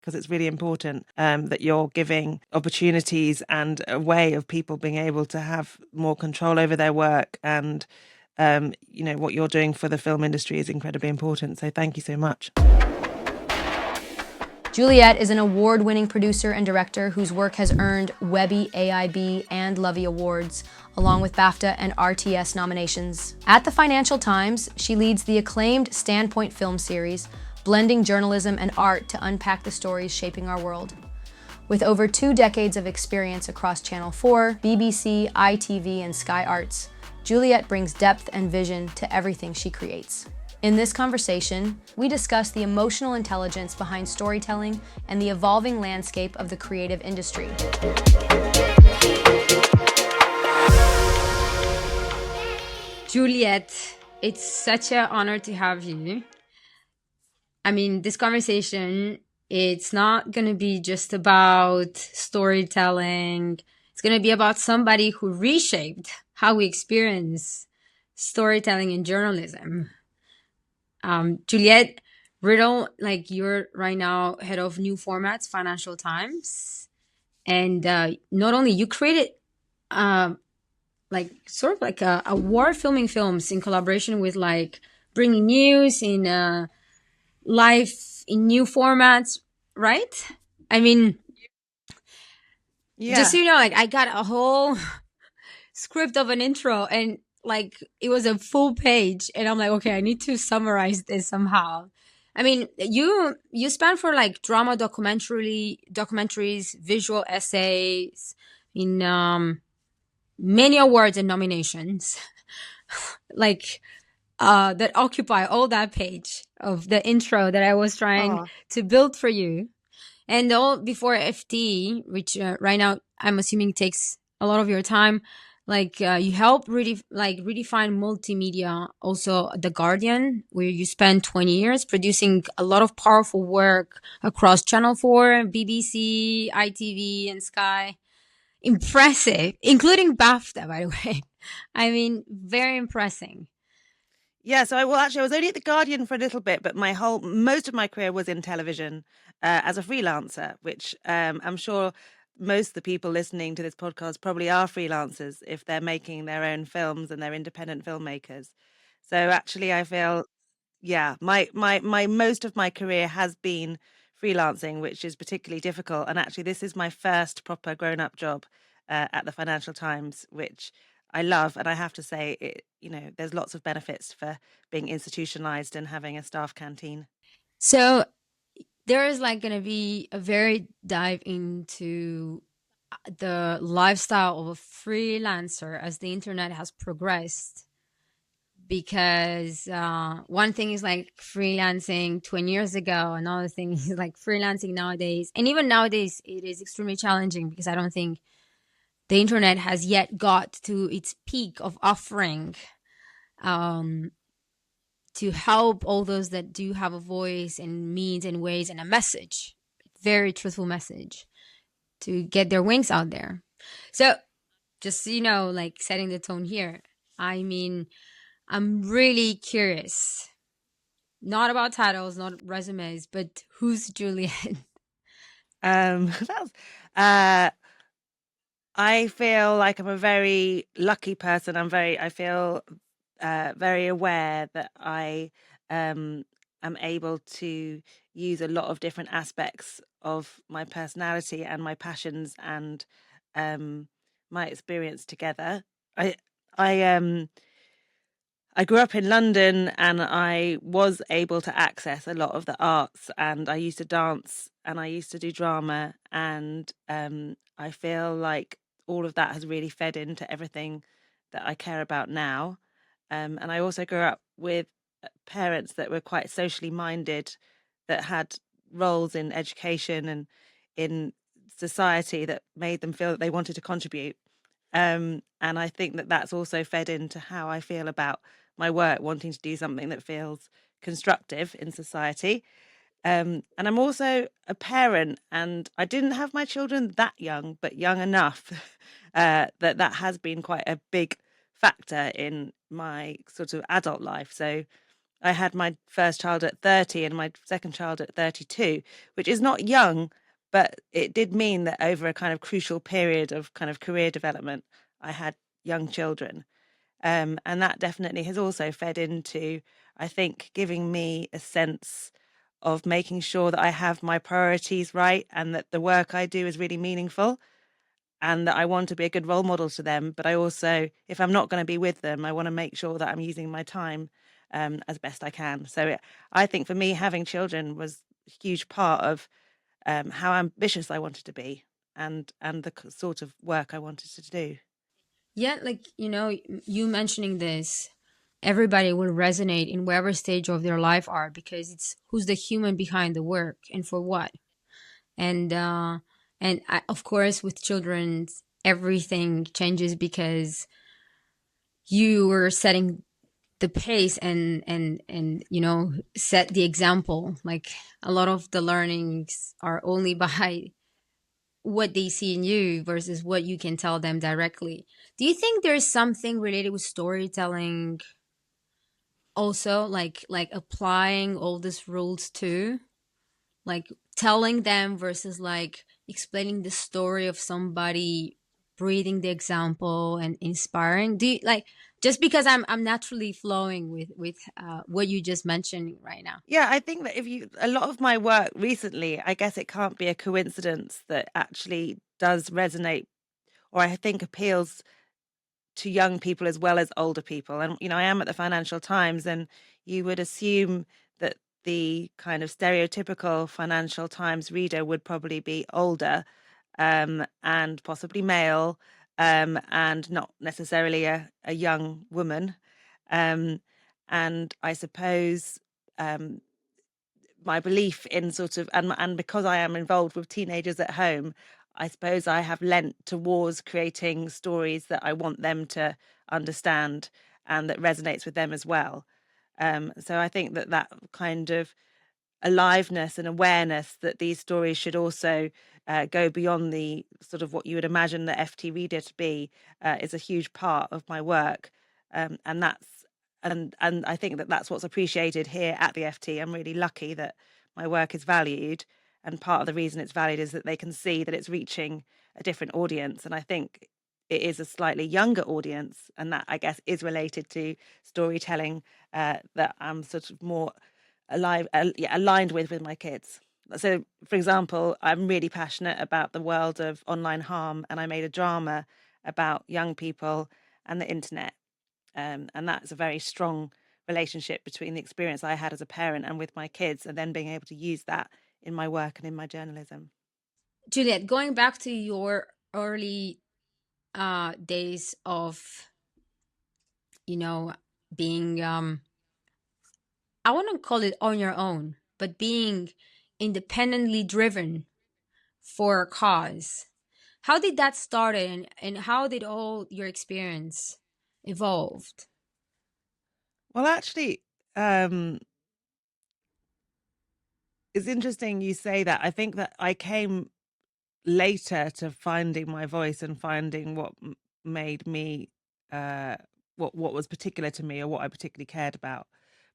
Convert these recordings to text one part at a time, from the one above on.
because it's really important that you're giving opportunities and a way of people being able to have more control over their work. And, what you're doing for the film industry is incredibly important. So thank you so much. Juliet is an award-winning producer and director whose work has earned Webby, AIB, and LOVIE awards, along with BAFTA and RTS nominations. At the Financial Times, she leads the acclaimed Standpoint film series, blending journalism and art to unpack the stories shaping our world. With over 2 decades of experience across Channel 4, BBC, ITV, and Sky Arts, Juliet brings depth and vision to everything she creates. In this conversation, we discuss the emotional intelligence behind storytelling and the evolving landscape of the creative industry. Juliet, it's such an honor to have you. I mean, this conversation, it's not going to be just about storytelling. It's going to be about somebody who reshaped how we experience storytelling in journalism. Juliet Riddell, like, you're right now head of new formats, Financial Times. And not only you created sort of like a award filming films in collaboration with like bringing news in live in new formats, right? I mean, just so you know, like I got a whole script of an intro and like it was a full page and I'm like, okay, I need to summarize this somehow. I mean, you span for like drama documentaries, visual essays in many awards and nominations like that occupy all that page of the intro that I was trying to build for you. And all before FT, which right now I'm assuming takes a lot of your time, like you help redefine multimedia, also The Guardian, where you spent 20 years producing a lot of powerful work across Channel 4, BBC, ITV, and Sky. Impressive, including BAFTA, by the way. I mean, very impressive. Yeah, so I was only at The Guardian for a little bit, but most of my career was in television as a freelancer, which I'm sure most of the people listening to this podcast probably are freelancers if they're making their own films and they're independent filmmakers. So actually, I feel, yeah, my most of my career has been freelancing, which is particularly difficult. And actually, this is my first proper grown-up job at the Financial Times, which I love. And I have to say, there's lots of benefits for being institutionalized and having a staff canteen. So there is like going to be a very dive into the lifestyle of a freelancer as the internet has progressed. Because one thing is like freelancing 20 years ago, another thing is like freelancing nowadays. And even nowadays, it is extremely challenging because I don't think the internet has yet got to its peak of offering to help all those that do have a voice and means and ways and a message, very truthful message, to get their wings out there. So just so you know, like setting the tone here, I mean, I'm really curious, not about titles, not resumes, but who's Juliet? I feel like I'm a very lucky person. I feel very aware that I am able to use a lot of different aspects of my personality and my passions and my experience together. I grew up in London and I was able to access a lot of the arts, and I used to dance and I used to do drama, and I feel like all of that has really fed into everything that I care about now. And I also grew up with parents that were quite socially minded, that had roles in education and in society that made them feel that they wanted to contribute. And I think that that's also fed into how I feel about my work, wanting to do something that feels constructive in society. And I'm also a parent, and I didn't have my children that young, but young enough that has been quite a big factor in my sort of adult life. So I had my first child at 30 and my second child at 32, which is not young, but it did mean that over a kind of crucial period of kind of career development, I had young children. And that definitely has also fed into, I think, giving me a sense of making sure that I have my priorities right and that the work I do is really meaningful and that I want to be a good role model to them. But I also, if I'm not going to be with them, I want to make sure that I'm using my time as best I can. So I think for me, having children was a huge part of how ambitious I wanted to be and the sort of work I wanted to do. Yeah, like, you mentioning this, everybody will resonate in whatever stage of their life are, because it's who's the human behind the work and for what. And of course, with children, everything changes because you were setting the pace and set the example. Like, a lot of the learnings are only by what they see in you versus what you can tell them directly. Do you think there's something related with storytelling also, like applying all these rules to, like, telling them versus like explaining the story of somebody, breathing the example and inspiring? Do you, like, just because I'm naturally flowing with what you just mentioned right now? Yeah, I think that a lot of my work recently, I guess it can't be a coincidence that actually does resonate or I think appeals to young people as well as older people. And, I am at the Financial Times, and you would assume that the kind of stereotypical Financial Times reader would probably be older and possibly male and not necessarily a young woman. Um, and I suppose my belief in sort of and because I am involved with teenagers at home, I suppose I have lent towards creating stories that I want them to understand and that resonates with them as well. So I think that kind of aliveness and awareness that these stories should also go beyond the sort of what you would imagine the FT reader to be is a huge part of my work, and I think that that's what's appreciated here at the FT. I'm really lucky that my work is valued, and part of the reason it's valued is that they can see that it's reaching a different audience, and I think it is a slightly younger audience, and that I guess is related to storytelling that I'm sort of more aligned with my kids. So, for example, I'm really passionate about the world of online harm, and I made a drama about young people and the internet. And that's a very strong relationship between the experience I had as a parent and with my kids, and then being able to use that in my work and in my journalism. Juliet, going back to your early days of, being, I want to call it on your own, but being independently driven for a cause. How did that start, and how did all your experience evolved? Well, actually, um, it's interesting you say that. I think that I came later to finding my voice and finding what made me uh what was particular to me or what I particularly cared about.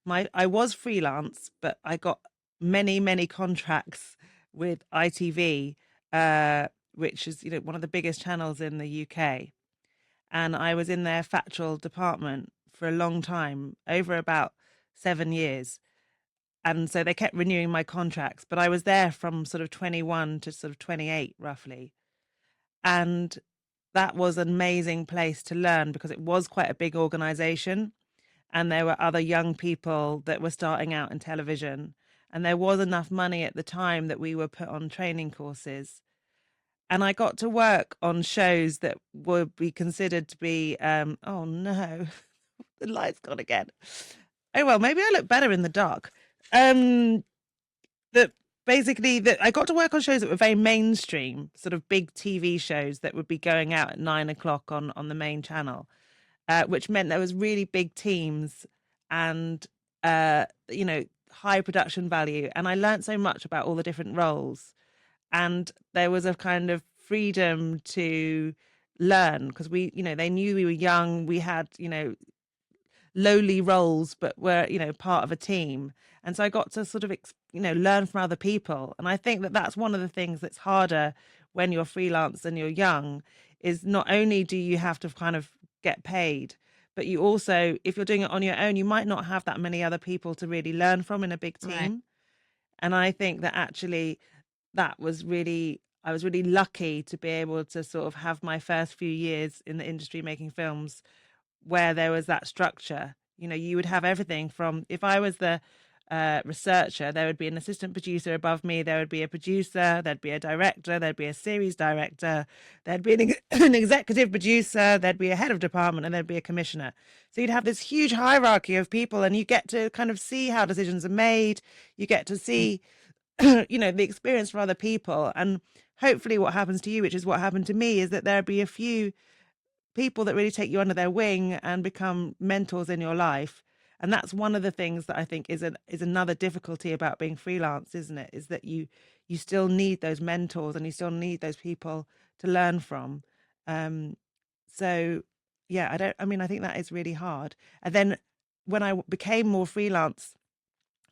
I was freelance, but I got many contracts with ITV, which is one of the biggest channels in the UK, and I was in their factual department for a long time, over about 7 years. And so they kept renewing my contracts, but I was there from sort of 21 to sort of 28 roughly. And that was an amazing place to learn because it was quite a big organization and there were other young people that were starting out in television, and there was enough money at the time that we were put on training courses, and I got to work on shows that would be considered to be oh no, the light's gone again. Oh well, maybe I look better in the dark. um that basically that I got to work on shows that were very mainstream, sort of big TV shows that would be going out at 9 o'clock on the main channel, which meant there was really big teams and high production value. And I learned so much about all the different roles, and there was a kind of freedom to learn because they knew we were young. We had lowly roles, but were, part of a team. And so I got to sort of, learn from other people. And I think that that's one of the things that's harder when you're freelance and you're young, is not only do you have to kind of get paid, but you also, if you're doing it on your own, you might not have that many other people to really learn from in a big Right. team. And I think that actually I was really lucky to be able to sort of have my first few years in the industry making films where there was that structure. You would have everything from, if I was the researcher, there would be an assistant producer above me, there would be a producer, there'd be a director, there'd be a series director, there'd be an executive producer, there'd be a head of department, and there'd be a commissioner. So you'd have this huge hierarchy of people, and you get to kind of see how decisions are made. You get to see, the experience from other people. And hopefully what happens to you, which is what happened to me, is that there'd be a few people that really take you under their wing and become mentors in your life. And that's one of the things that I think is another difficulty about being freelance, isn't it? Is that you still need those mentors, and you still need those people to learn from. So yeah, I think that is really hard. And then when I became more freelance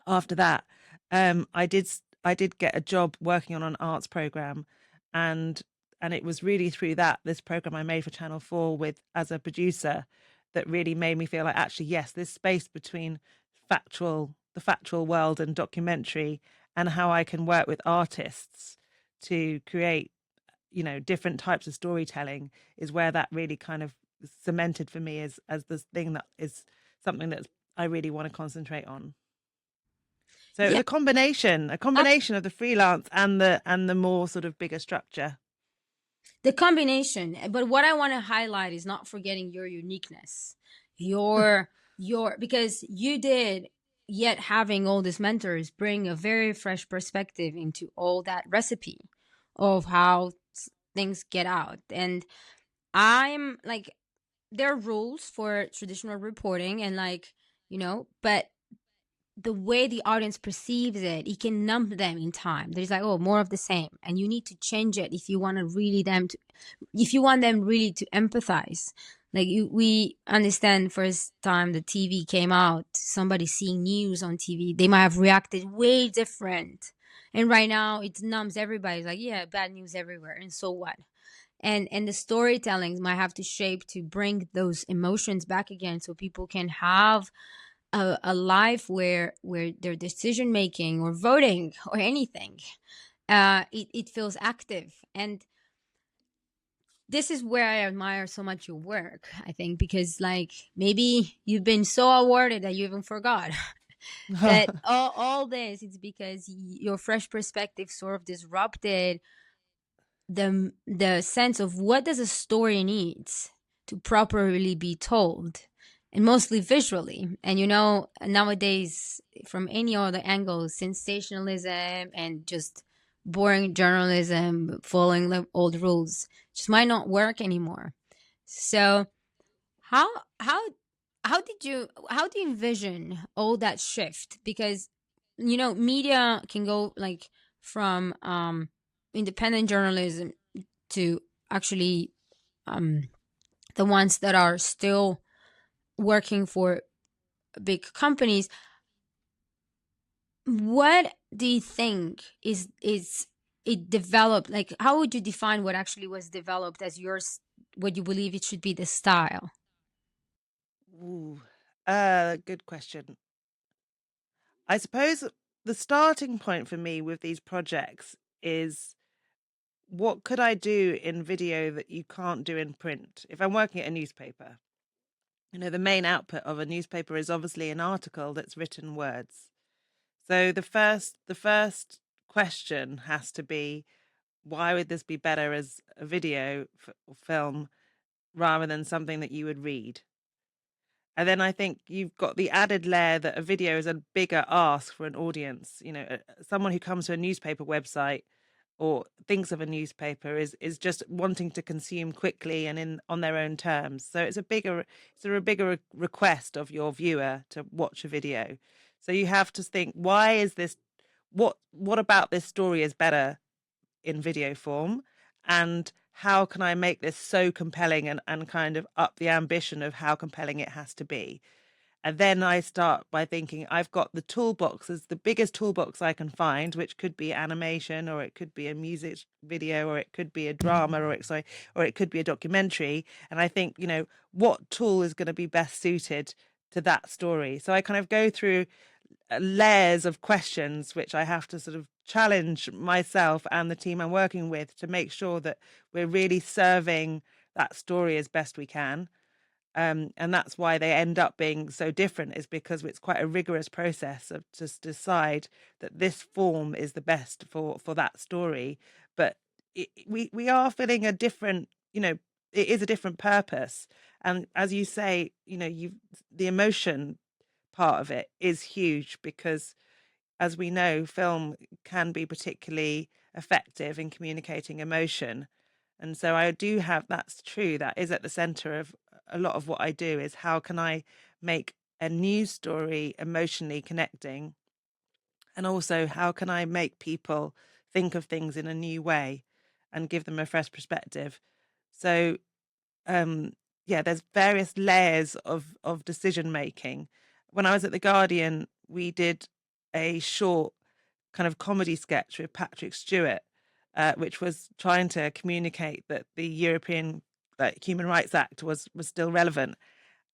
after that, I did get a job working on an arts program, and it was really through this program I made for Channel 4 with as a producer, that really made me feel like, actually, yes, this space between the factual world and documentary, and how I can work with artists to create, different types of storytelling, is where that really kind of cemented for me as this thing that is something that I really want to concentrate on. So it was Yeah. a combination of the freelance and the more sort of bigger structure. The combination. But what I want to highlight is not forgetting your uniqueness, your because you did, yet having all these mentors bring a very fresh perspective into all that recipe of how things get out. And I'm like, there are rules for traditional reporting, and but the way the audience perceives it, it can numb them in time. There's like, oh, more of the same, and you need to change it if you want if you want them really to empathize. We understand first time the TV came out, somebody seeing news on TV, they might have reacted way different. And right now it numbs everybody. It's like, yeah, bad news everywhere, and so what? And the storytellings might have to shape to bring those emotions back again, so people can have a life where their decision making or voting or anything, it feels active. And this is where I admire so much your work, I think, because maybe you've been so awarded that you even forgot that all this, it's because your fresh perspective sort of disrupted the sense of what does a story needs to properly be told, and mostly visually. And nowadays, from any other angle, sensationalism and just boring journalism following the old rules just might not work anymore. So how how how do you envision all that shift? Because media can go from independent journalism to actually the ones that are still working for big companies. What do you think is it developed? Like, how would you define what actually was developed as yours, what you believe it should be, the style? Ooh, good question. I suppose the starting point for me with these projects is, what could I do in video that you can't do in print? If I'm working at a newspaper, the main output of a newspaper is obviously an article that's written words. So the first question has to be, why would this be better as a video or film rather than something that you would read? And then I think you've got the added layer that a video is a bigger ask for an audience. Someone who comes to a newspaper website or thinks of a newspaper is just wanting to consume quickly and on their own terms. So it's a bigger request of your viewer to watch a video. So you have to think, why is this? What about this story is better in video form, and how can I make this so compelling, and kind of up the ambition of how compelling it has to be? And then I start by thinking I've got the toolboxes, the biggest toolbox I can find, which could be animation, or it could be a music video, or it could be a drama, or it could be a documentary. And I think, what tool is going to be best suited to that story? So I kind of go through layers of questions, which I have to sort of challenge myself and the team I'm working with to make sure that we're really serving that story as best we can. And that's why they end up being so different, is because it's quite a rigorous process of just decide that this form is the best for that story. But we are filling a different, it is a different purpose. And as you say, the emotion part of it is huge, because as we know, film can be particularly effective in communicating emotion. And so I do have, that's true, that is at the center of a lot of what I do, is how can I make a news story emotionally connecting? And also, how can I make people think of things in a new way and give them a fresh perspective? So, um, yeah, there's various layers of decision making. When I was at The Guardian, we did a short kind of comedy sketch with Patrick Stewart, which was trying to communicate that the European Human Rights Act was still relevant,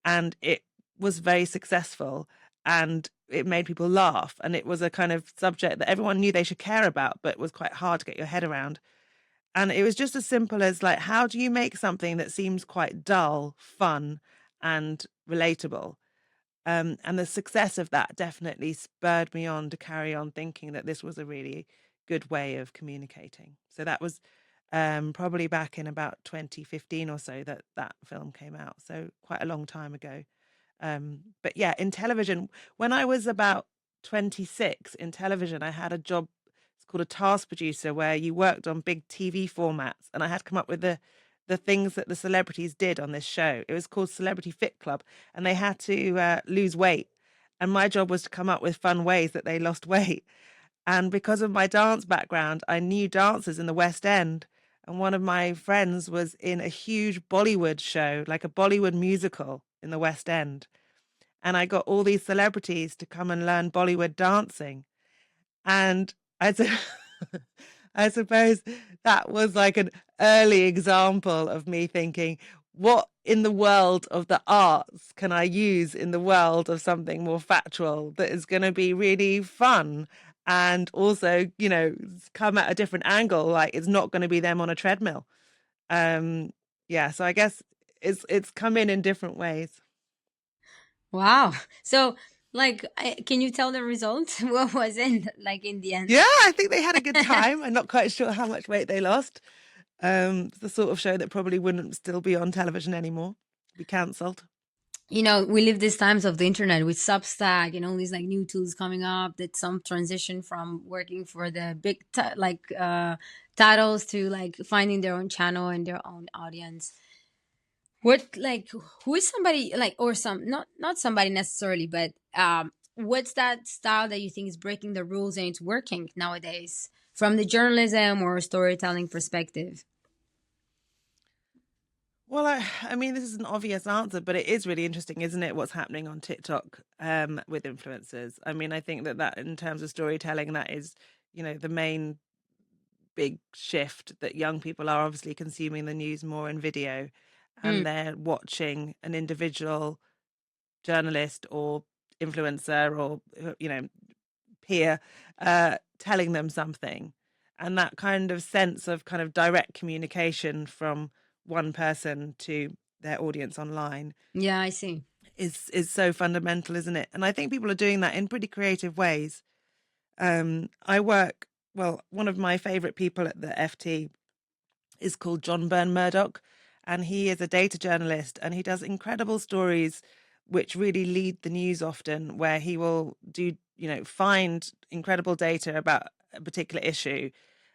and it was very successful, and it made people laugh, and it was a kind of subject that everyone knew they should care about, but was quite hard to get your head around. And it was just as simple as, like, how do you make something that seems quite dull, fun, and relatable? And the success of that definitely spurred me on to carry on thinking that this was a really good way of communicating. So that was probably back in about 2015 or so that that film came out. So quite a long time ago. But yeah, in television, when I was about 26 in television, I had a job. It's called a task producer, where you worked on big TV formats, and I had to come up with the things that the celebrities did on this show. It was called Celebrity Fit Club, and they had to lose weight. And my job was to come up with fun ways that they lost weight. And because of my dance background, I knew dancers in the West End. And one of my friends was in a huge Bollywood show, like a Bollywood musical in the West End. And I got all these celebrities to come and learn Bollywood dancing. And I, I suppose that was like an early example of me thinking, what in the world of the arts can I use in the world of something more factual that is going to be really fun, and also, come at a different angle? Like, it's not going to be them on a treadmill. Um, yeah, so I guess it's come in different ways. Wow. So, like, can you tell the result? What was it like in the end? Yeah, I think they had a good time. I'm not quite sure how much weight they lost. It's the sort of show that probably wouldn't still be on television anymore, be cancelled. We live these times of the internet with Substack and all these like new tools coming up. That some transition from working for the big titles to like finding their own channel and their own audience. What, like, who is somebody like, or some, not somebody necessarily, but what's that style that you think is breaking the rules and it's working nowadays from the journalism or storytelling perspective? Well, I mean, this is an obvious answer, but it is really interesting, isn't it? What's happening on TikTok with influencers. I mean, I think that in terms of storytelling, that is, the main big shift, that young people are obviously consuming the news more in video, Mm. and they're watching an individual journalist or influencer or, peer telling them something. And that kind of sense of kind of direct communication from one person to their audience online Yeah, I see. is so fundamental, isn't it? And I think people are doing that in pretty creative ways. One of my favorite people at the FT is called John Byrne Murdoch, and he is a data journalist, and he does incredible stories which really lead the news often, where he will find incredible data about a particular issue.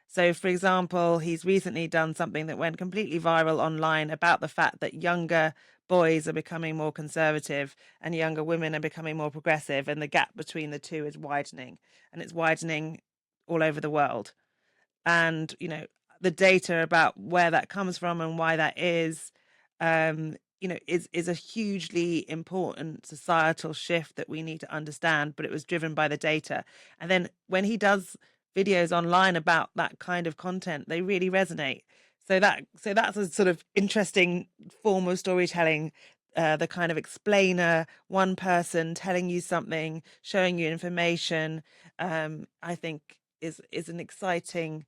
So, for example, he's recently done something that went completely viral online about the fact that younger boys are becoming more conservative and younger women are becoming more progressive, and the gap between the two is widening, and it's widening all over the world. And, the data about where that comes from and why that is is a hugely important societal shift that we need to understand, but it was driven by the data. And then when he does videos online about that kind of content, they really resonate. So that's a sort of interesting form of storytelling. The kind of explainer, one person telling you something, showing you information, I think is an exciting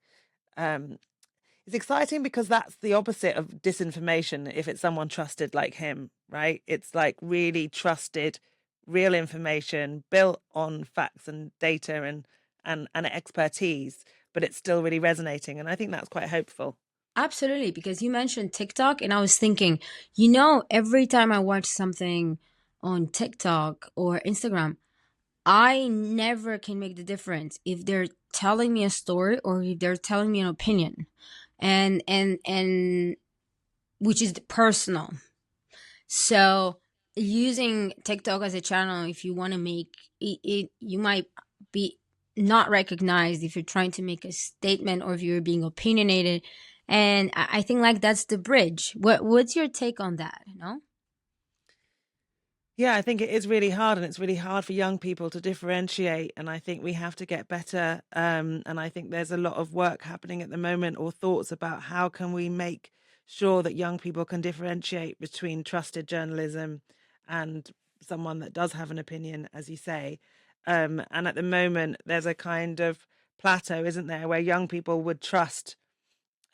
um, it's exciting because that's the opposite of disinformation if it's someone trusted like him, right? It's like really trusted, real information built on facts and data and expertise, but it's still really resonating. And I think that's quite hopeful. Absolutely, because you mentioned TikTok, and I was thinking, every time I watch something on TikTok or Instagram, I never can make the difference if they're telling me a story or if they're telling me an opinion, and which is personal. So using TikTok as a channel, if you want to make it, you might be not recognized if you're trying to make a statement or if you're being opinionated. And I think like that's the bridge. What's your take on that? Yeah, I think it is really hard, and it's really hard for young people to differentiate. And I think we have to get better. And I think there's a lot of work happening at the moment, or thoughts about how can we make sure that young people can differentiate between trusted journalism and someone that does have an opinion, as you say. And at the moment, there's a kind of plateau, isn't there, where young people would trust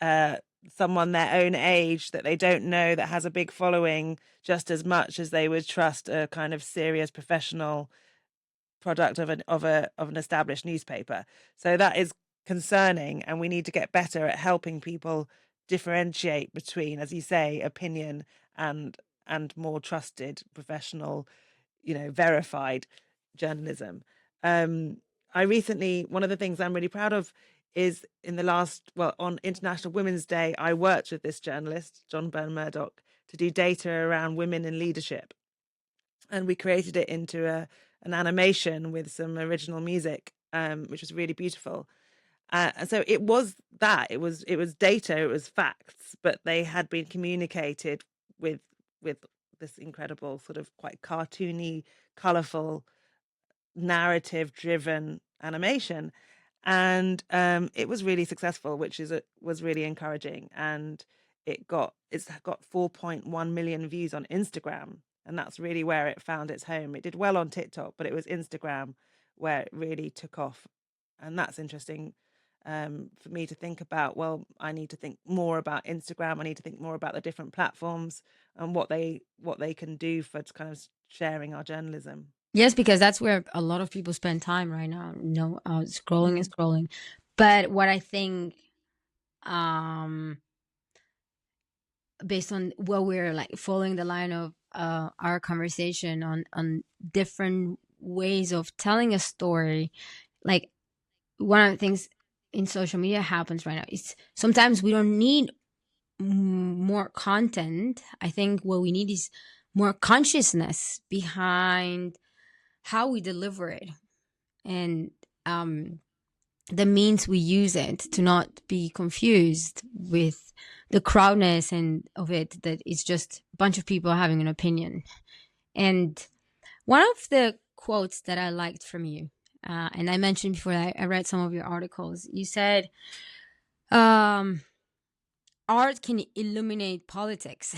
uh, someone their own age that they don't know that has a big following just as much as they would trust a kind of serious professional product of an established newspaper. So that is concerning, and we need to get better at helping people differentiate between, as you say, opinion and more trusted professional, verified journalism. Um, I recently, one of the things I'm really proud of is on International Women's Day, I worked with this journalist, John Byrne Murdoch, to do data around women in leadership. And we created it into an animation with some original music, which was really beautiful. And so it was data, it was facts, but they had been communicated with with this incredible sort of quite cartoony, colorful, narrative driven animation. And it was really successful, which was really encouraging. And it's got 4.1 million views on Instagram, and that's really where it found its home. It did well on TikTok, but it was Instagram where it really took off. And that's interesting, for me to think about. Well, I need to think more about Instagram. I need to think more about the different platforms and what they can do for kind of sharing our journalism. Yes, because that's where a lot of people spend time right now. Scrolling and Mm. scrolling. But what I think, um, based on what we're like following the line of our conversation on different ways of telling a story, like one of the things in social media happens right now is sometimes we don't need more content. I think what we need is more consciousness behind how we deliver it, and the means we use it, to not be confused with the crowdness and of it, that it's just a bunch of people having an opinion. And one of the quotes that I liked from you, and I mentioned before, I read some of your articles, you said, art can illuminate politics.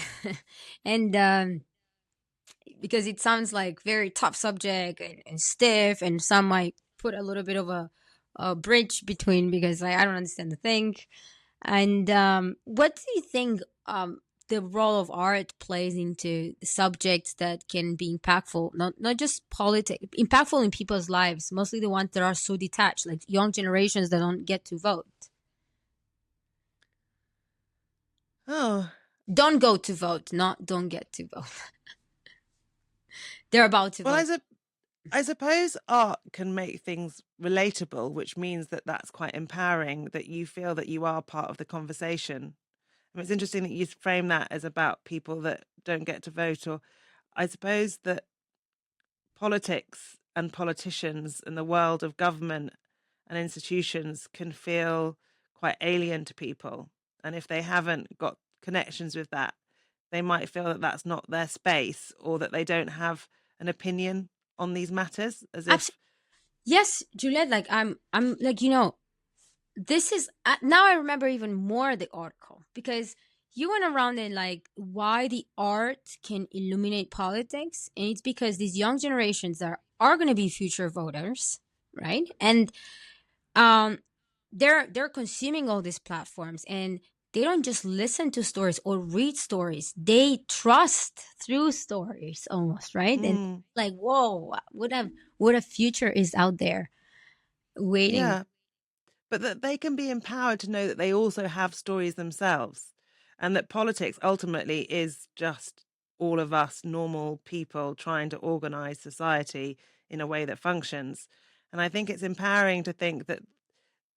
And because it sounds like very tough subject and stiff, and some might put a little bit of a bridge between, because I don't understand the thing. And what do you think the role of art plays into subjects that can be impactful, not just politics, impactful in people's lives, mostly the ones that are so detached, like young generations that don't get to vote, Oh, don't go to vote, not don't get to vote. They're about to well, vote. I suppose art can make things relatable, which means that that's quite empowering, that you feel that you are part of the conversation. And it's interesting that you frame that as about people that don't get to vote, or I suppose that politics and politicians and the world of government and institutions can feel quite alien to people. And if they haven't got connections with that, they might feel that that's not their space, or that they don't have an opinion on these matters, as if Yes, Juliet, like I'm like, this is now I remember even more the article, because you went around and like why the art can illuminate politics, and it's because these young generations that are going to be future voters, right? And um they're consuming all these platforms, and they don't just listen to stories or read stories, they trust through stories almost, right? And mm, like, whoa, what a future is out there waiting. yeah, but that they can be empowered to know that they also have stories themselves, and that politics ultimately is just all of us normal people trying to organize society in a way that functions. And I think it's empowering to think that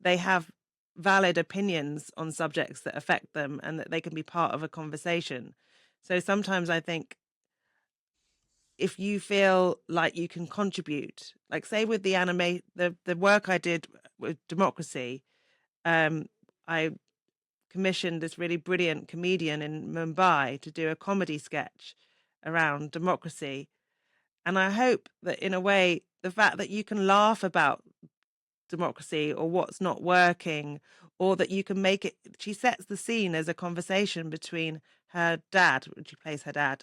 they have valid opinions on subjects that affect them, and that they can be part of a conversation. So sometimes I think, if you feel like you can contribute, like say with the work I did with democracy, I commissioned this really brilliant comedian in Mumbai to do a comedy sketch around democracy. And I hope that, in a way, the fact that you can laugh about democracy or what's not working, or that you can make it, she sets the scene as a conversation between her dad, she plays her dad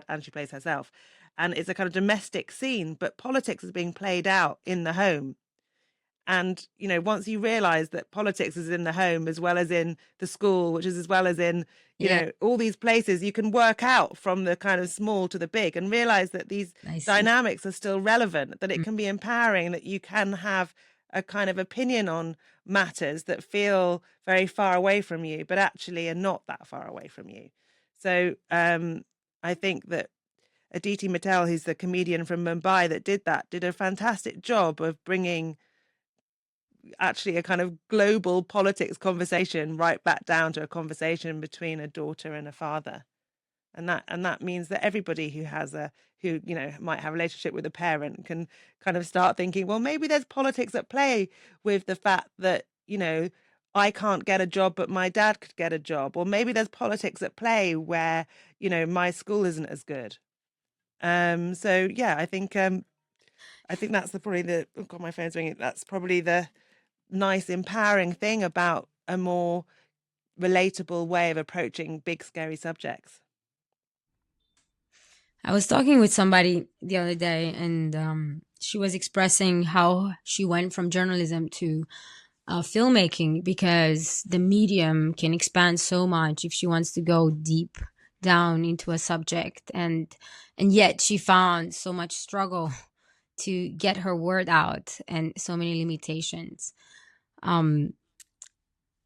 and she plays herself. And it's a kind of domestic scene, but politics is being played out in the home. And, once you realize that politics is in the home as well as in the school, which is as well as in, Yeah, all these places, you can work out from the kind of small to the big, and realize that these I see. dynamics are still relevant, that it can be empowering, that you can have a kind of opinion on matters that feel very far away from you, but actually are not that far away from you. So I think that Aditi Mittal, who's the comedian from Mumbai that did that, did a fantastic job of bringing actually a kind of global politics conversation right back down to a conversation between a daughter and a father. And that means that everybody who might have a relationship with a parent can kind of start thinking, well, maybe there's politics at play with the fact that I can't get a job but my dad could get a job, or maybe there's politics at play where my school isn't as good. So yeah, I think that's probably the, oh god, my phone's ringing, that's probably the nice, empowering thing about a more relatable way of approaching big, scary subjects. I was talking with somebody the other day, and she was expressing how she went from journalism to filmmaking, because the medium can expand so much if she wants to go deep down into a subject, and yet she found so much struggle to get her word out and so many limitations. Um,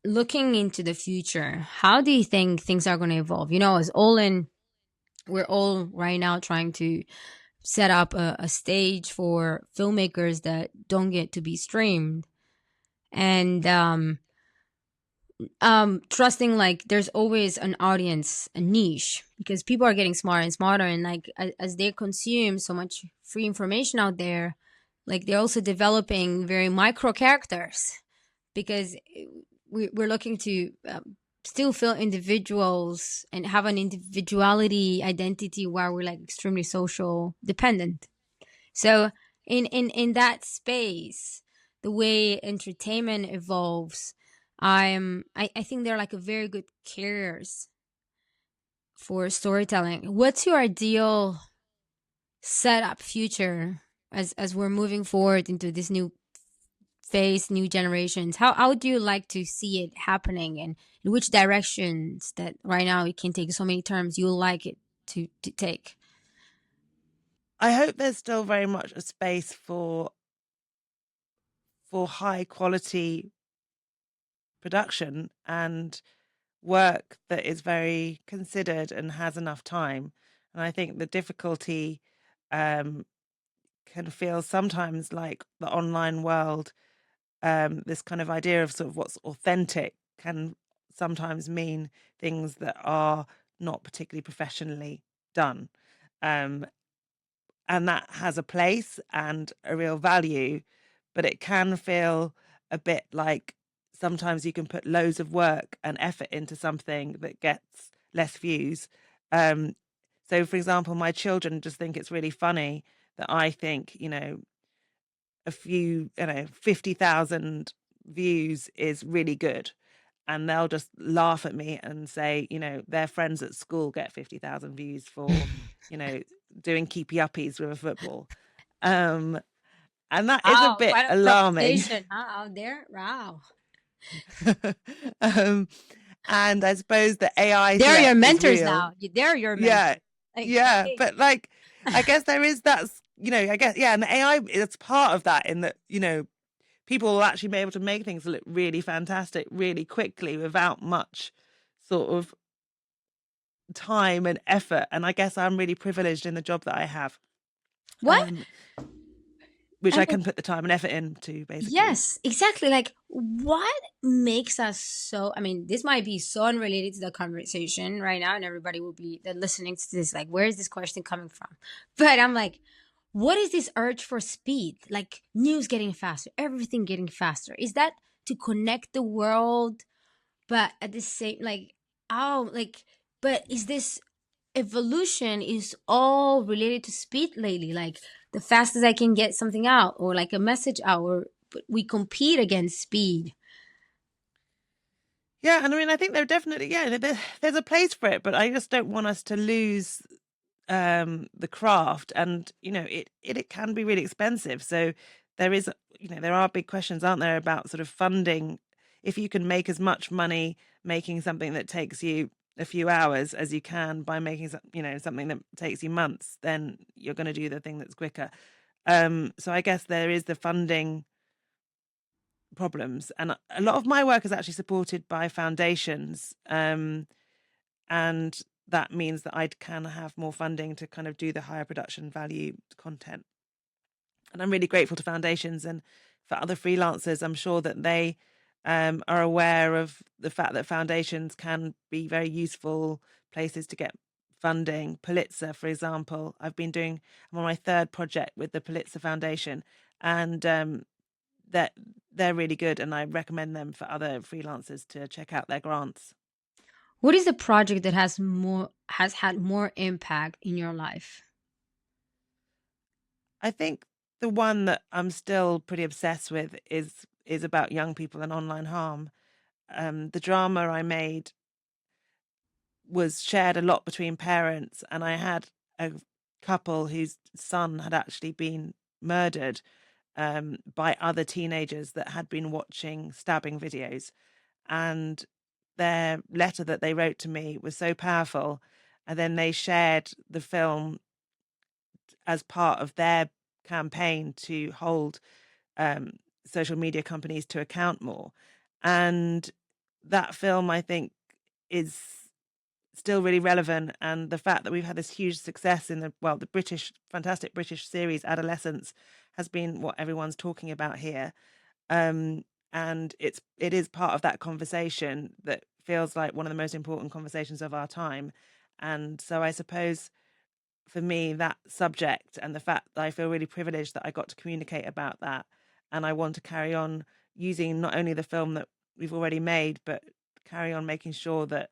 Looking into the future, how do you think things are going to evolve? As Olin, we're all right now trying to set up a stage for filmmakers that don't get to be streamed, and trusting like there's always an audience, a niche, because people are getting smarter and smarter, and like as they consume so much free information out there, like they're also developing very micro characters, because we're looking to still feel individuals and have an individuality identity while we're like extremely social dependent. So in that space, the way entertainment evolves, I think they're like a very good carriers for storytelling. What's your ideal setup future as we're moving forward into this new phase, new generations? How do you like to see it happening, and in which directions that right now it can take so many terms you like it to take? I hope there's still very much a space for high quality production and work that is very considered and has enough time. And I think the difficulty um, can feel sometimes like the online world, this kind of idea of sort of what's authentic can sometimes mean things that are not particularly professionally done. Um, and that has a place and a real value, but it can feel a bit like sometimes you can put loads of work and effort into something that gets less views, So, for example, my children just think it's really funny that I think, a few, 50,000 views is really good. And they'll just laugh at me and say, their friends at school get 50,000 views for, doing keepy uppies with a football. Um, and that is a Wow, bit quite a alarming. provocation, huh, out there. Wow. um, and I suppose the AI They're your threat is mentors real. now. They're your Yeah, mentors. Like, yeah. hey. But like, I guess there is that, I guess, yeah. And the AI, it's part of that in that, people will actually be able to make things look really fantastic really quickly without much sort of time and effort. And I guess I'm really privileged in the job that I have, What? which I I mean, can put the time and effort into, basically. yes, exactly. Like, what makes us so? I mean, this might be so unrelated to the conversation right now, and everybody will be listening to this, like, where is this question coming from? But I'm like, what is this urge for speed? Like, news getting faster, everything getting faster. Is that to connect the world, but at the same, like, oh, like, but is this evolution is all related to speed lately? Like, the fastest I can get something out, or like a message out, or we compete against speed. Yeah, and I mean, I think there definitely, there's a place for it, but I just don't want us to lose the craft. And it can be really expensive. So there is, there are big questions, aren't there, about sort of funding. If you can make as much money making something that takes you a few hours as you can by making something that takes you months, then you're going to do the thing that's quicker. So I guess there is the funding problems, and a lot of my work is actually supported by foundations, and that means that I can have more funding to kind of do the higher production value content. And I'm really grateful to foundations and for other freelancers. I'm sure that they are aware of the fact that foundations can be very useful places to get funding. Pulitzer, for example, I'm on my third project with the Pulitzer Foundation, and that they're really good, and I recommend them for other freelancers to check out their grants. What is the project that has had more impact in your life? I think the one that I'm still pretty obsessed with is about young people and online harm. The drama I made was shared a lot between parents, and I had a couple whose son had actually been murdered by other teenagers that had been watching stabbing videos. And their letter that they wrote to me was so powerful. And then they shared the film as part of their campaign to hold social media companies to account more. And that film, I think, is still really relevant. And the fact that we've had this huge success in the fantastic British series Adolescence has been what everyone's talking about here. And it is part of that conversation that feels like one of the most important conversations of our time. And so I suppose for me, that subject and the fact that I feel really privileged that I got to communicate about that, and I want to carry on using not only the film that we've already made, but carry on making sure that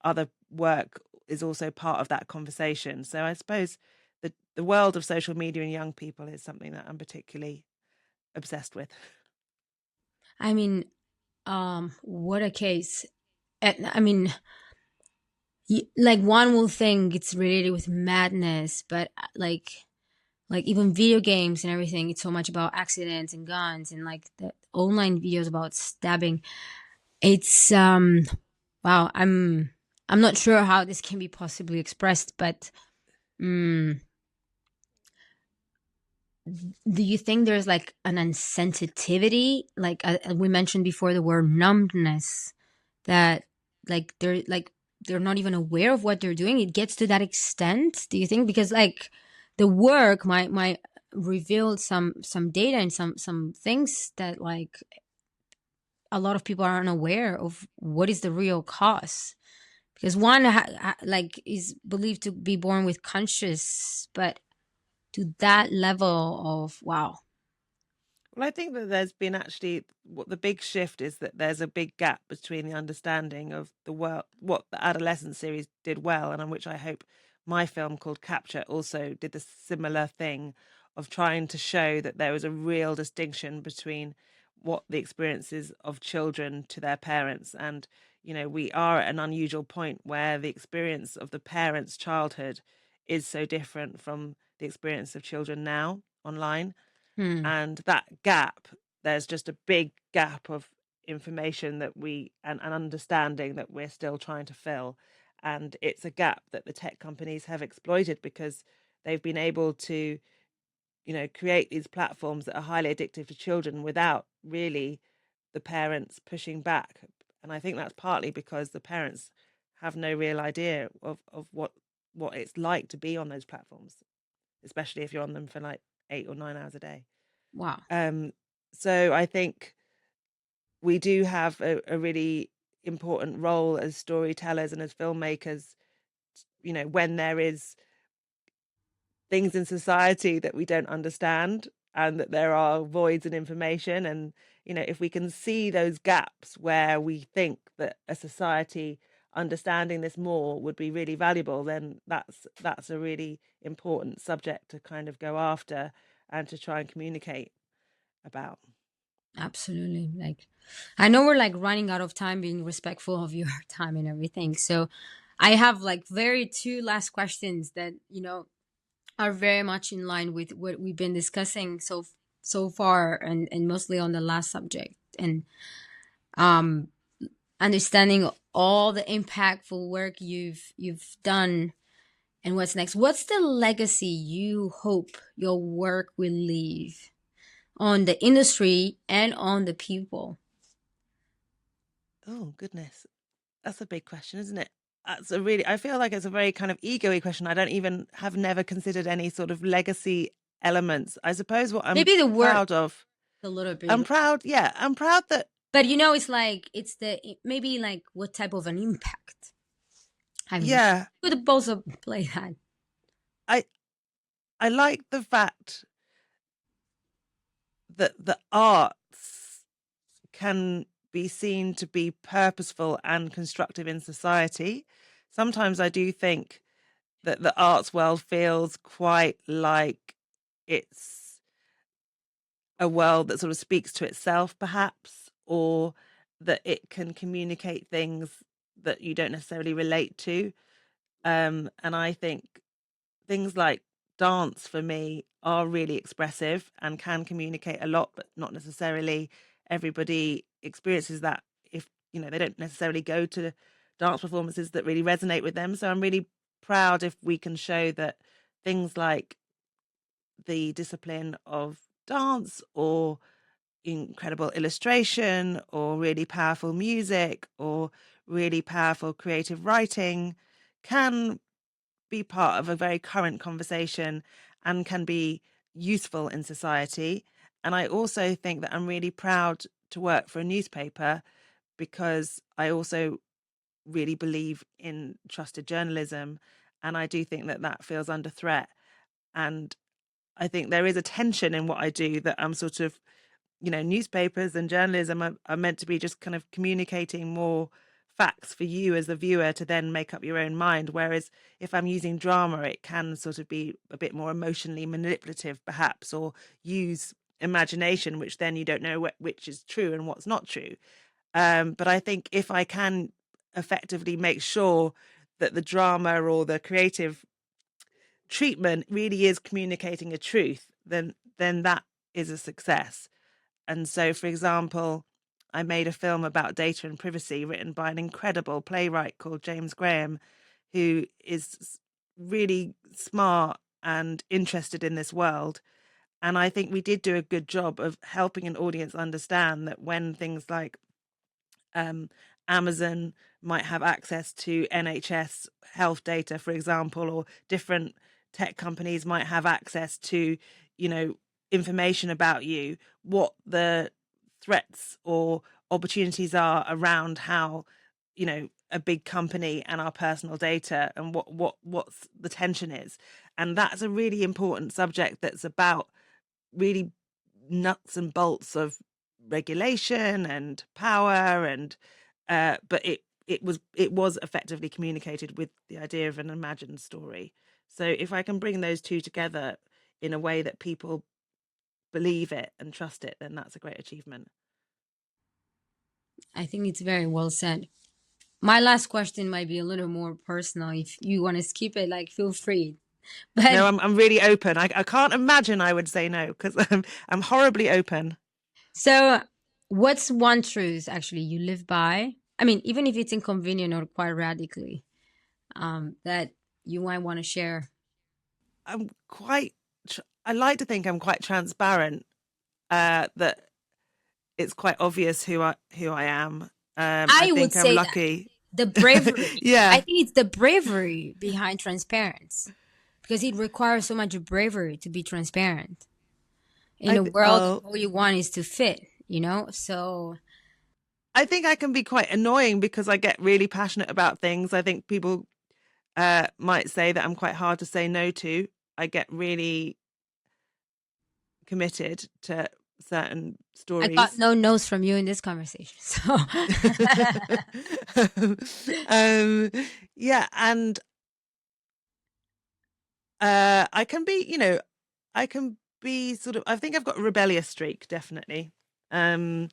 other work is also part of that conversation. So I suppose the world of social media and young people is something that I'm particularly obsessed with. I mean, what a case. And, I mean, like, one will think it's related with madness, but like even video games and everything, it's so much about accidents and guns, and like the online videos about stabbing. It's wow, I'm not sure how this can be possibly expressed, but mm, do you think there's like an insensitivity, like we mentioned before, the word numbness, that they're not even aware of what they're doing? It gets to that extent, do you think? Because like the work might reveal some data and some things that like a lot of people are unaware of what is the real cause, because one like is believed to be born with conscious, but to that level of wow. Well, I think that there's been actually what the big shift is that there's a big gap between the understanding of the world, what the adolescent series did well, and on which I hope my film called Capture also did the similar thing of trying to show that there was a real distinction between what the experiences of children to their parents. And, we are at an unusual point where the experience of the parents' childhood is so different from the experience of children now online. Hmm. And that gap, there's just a big gap of information that and understanding that we're still trying to fill. And it's a gap that the tech companies have exploited because they've been able to, create these platforms that are highly addictive to children without really the parents pushing back. And I think that's partly because the parents have no real idea of what it's like to be on those platforms, especially if you're on them for like 8 or 9 hours a day. Wow. Um, so I think we do have a really important role as storytellers and as filmmakers, when there is things in society that we don't understand and that there are voids in information. And, if we can see those gaps where we think that a society understanding this more would be really valuable, then that's a really important subject to kind of go after and to try and communicate about. Absolutely. Like, I know we're like running out of time, being respectful of your time and everything. So I have like very two last questions that, are very much in line with what we've been discussing so far, and mostly on the last subject, and um understanding all the impactful work you've done, and what's next. What's the legacy you hope your work will leave on the industry and on the people? Oh, goodness. That's a big question, isn't it? I feel like it's a very kind of ego-y question. I don't even have never considered any sort of legacy elements. I suppose what I'm Maybe the work proud of, a little I'm bit, proud, yeah, I'm proud that, but it's like it's the maybe like what type of an impact. I mean, yeah, you could also play that. I I like the fact that the arts can be seen to be purposeful and constructive in society. Sometimes I do think that the arts world feels quite like it's a world that sort of speaks to itself, perhaps, or that it can communicate things that you don't necessarily relate to. And I think things like dance for me are really expressive and can communicate a lot, but not necessarily everybody experiences that if, they don't necessarily go to dance performances that really resonate with them. So I'm really proud if we can show that things like the discipline of dance or incredible illustration or really powerful music or really powerful creative writing can be part of a very current conversation and can be useful in society. And I also think that I'm really proud to work for a newspaper because I also really believe in trusted journalism. And I do think that that feels under threat. And I think there is a tension in what I do that I'm sort of, newspapers and journalism are meant to be just kind of communicating more facts for you as a viewer to then make up your own mind. Whereas if I'm using drama, it can sort of be a bit more emotionally manipulative, perhaps, or use imagination, which then you don't know which is true and what's not true. But I think if I can effectively make sure that the drama or the creative treatment really is communicating a truth, then that is a success. And so, for example, I made a film about data and privacy written by an incredible playwright called James Graham, who is really smart and interested in this world. And I think we did do a good job of helping an audience understand that when things like um, Amazon might have access to NHS health data, for example, or different tech companies might have access to, information about you, what the threats or opportunities are around how, a big company and our personal data and what's the tension is. And that's a really important subject that's about really nuts and bolts of regulation and power, and but it was effectively communicated with the idea of an imagined story. So if I can bring those two together in a way that people believe it and trust it, then that's a great achievement. I think it's very well said. My last question might be a little more personal. If you want to skip it, like, feel free. But No, I'm really open. I can't imagine I would say no, because I'm horribly open. so, what's one truth actually you live by? I mean, even if it's inconvenient or quite radically, that you might want to share. I'm quite. I like to think I'm quite transparent. That it's quite obvious who I am. I I would think I'm say that lucky. the bravery. I Yeah, think it's the bravery behind transparency, because it requires so much bravery to be transparent in a world that oh, all you want is to fit. So I think I can be quite annoying because I get really passionate about things. I think people might say that I'm quite hard to say no to. I get really committed to certain I got stories. no no's from you in this conversation. So um, yeah, and I can be, I can be sort of. I think I've got a rebellious streak, definitely, and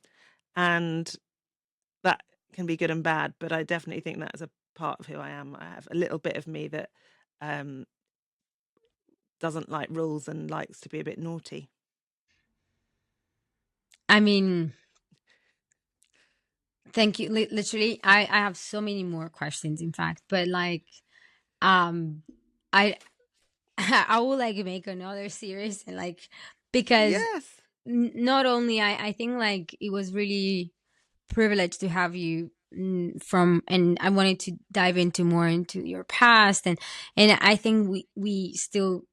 that can be good and bad. But I definitely think that is a part of who I am. I have a little bit of me that um, doesn't like rules and likes to be a bit naughty. I mean, thank you. Literally, I have so many more questions, in fact, but like, um, I I will like make another series, and like, because Yes. not only I think like it was really privileged to have you, from, and I wanted to dive into more into your past, and I think we still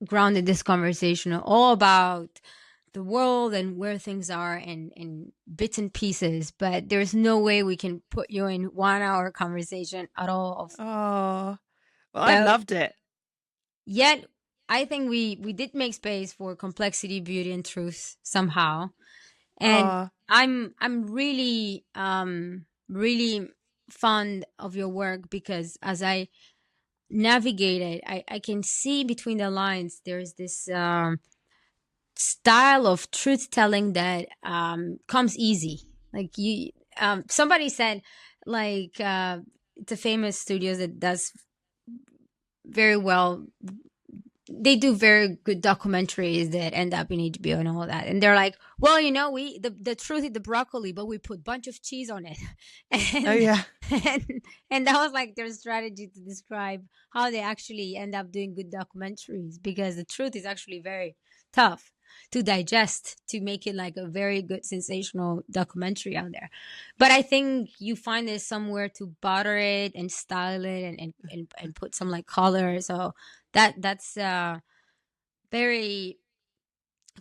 grounded this conversation all about the world and where things are, and bits and pieces, but there's no way we can put you in 1 hour conversation at all of. Oh, well, I've But loved it. yet I think we did make space for complexity, beauty, and truth somehow. And Oh, I'm really really fond of your work, because as I navigate it, I can see between the lines there's this style of truth telling that comes easy. Like, you somebody said, like, it's a famous studios that does very well, they do very good documentaries that end up in HBO and all that. And they're like, well, we the truth is the broccoli, but we put bunch of cheese on it. oh and yeah. and that was like their strategy to describe how they actually end up doing good documentaries, because the truth is actually very tough to digest, to make it like a very good sensational documentary out there. But I think you find there's somewhere to butter it and style it, and put some like color. So that's a very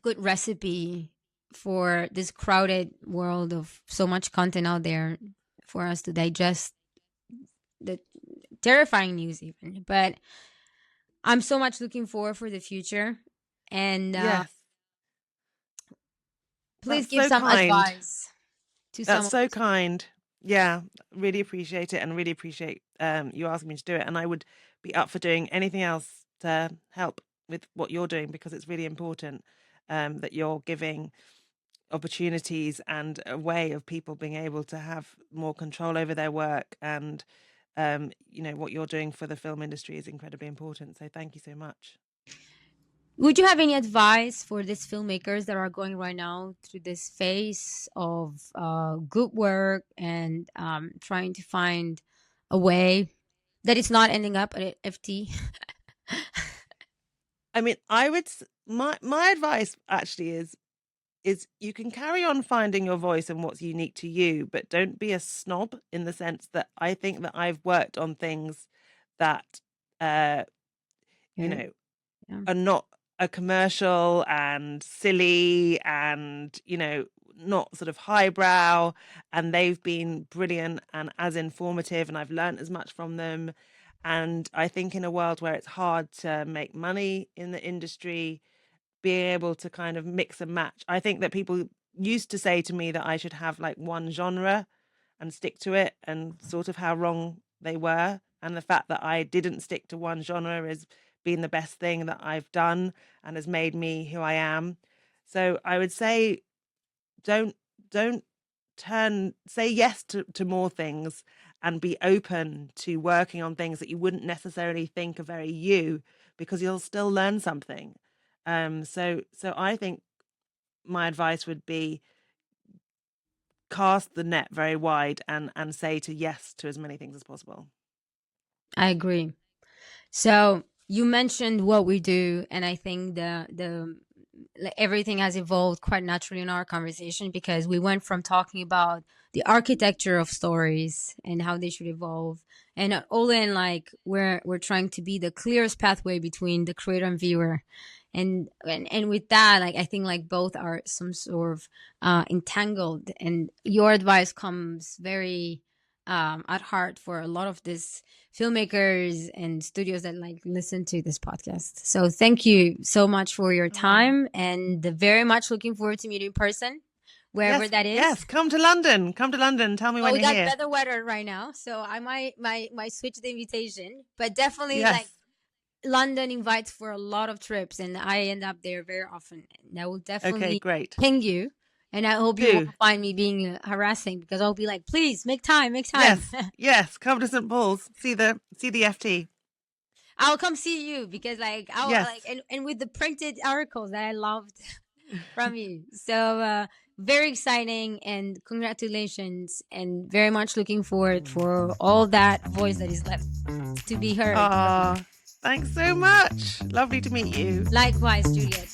good recipe for this crowded world of so much content out there, for us to digest the terrifying news even. But I'm so much looking forward for the future, and Yes. please That's give so some kind. advice to That's someone. so kind. Yeah, really appreciate it, and really appreciate you asking me to do it. And I would be up for doing anything else to help with what you're doing, because it's really important that you're giving opportunities and a way of people being able to have more control over their work. And what you're doing for the film industry is incredibly important. So thank you so much. Would you have any advice for these filmmakers that are going right now through this phase of good work, and trying to find a way that it's not ending up at FT? I mean, my advice actually is you can carry on finding your voice and what's unique to you, but don't be a snob, in the sense that I think that I've worked on things that uh you Okay. know Yeah. are not a commercial and silly, and not sort of highbrow, and they've been brilliant and as informative, and I've learned as much from them. And I think in a world where it's hard to make money in the industry, being able to kind of mix and match. I think that people used to say to me that I should have like one genre and stick to it, and sort of how wrong they were. And the fact that I didn't stick to one genre has been the best thing that I've done and has made me who I am. So I would say don't say yes to more things, and be open to working on things that you wouldn't necessarily think are very you, because you'll still learn something. So I think my advice would be cast the net very wide and say to yes to as many things as possible. I agree. So you mentioned what we do, and I think everything has evolved quite naturally in our conversation, because we went from talking about the architecture of stories and how they should evolve, and all in like we're trying to be the clearest pathway between the creator and viewer, and with that, like I think like both are some sort of entangled, and your advice comes very at heart for a lot of these filmmakers and studios that like listen to this podcast. So thank you so much for your time, and very much looking forward to meeting you in person, wherever that is. Yes, come to London. Tell me when you're here. We got better weather right now, so I might switch the invitation, but definitely like London invites for a lot of trips, and I end up there very often. And I will definitely ping you. And I hope you won't find me being harassing, because I'll be like, please make time. Yes, come to St. Paul's, see the FT. I'll come see you, because like and with the printed articles that I loved from you. So very exciting, and congratulations, and very much looking forward for all that voice that is left to be heard. Thanks so much. Lovely to meet you. Likewise, Juliet.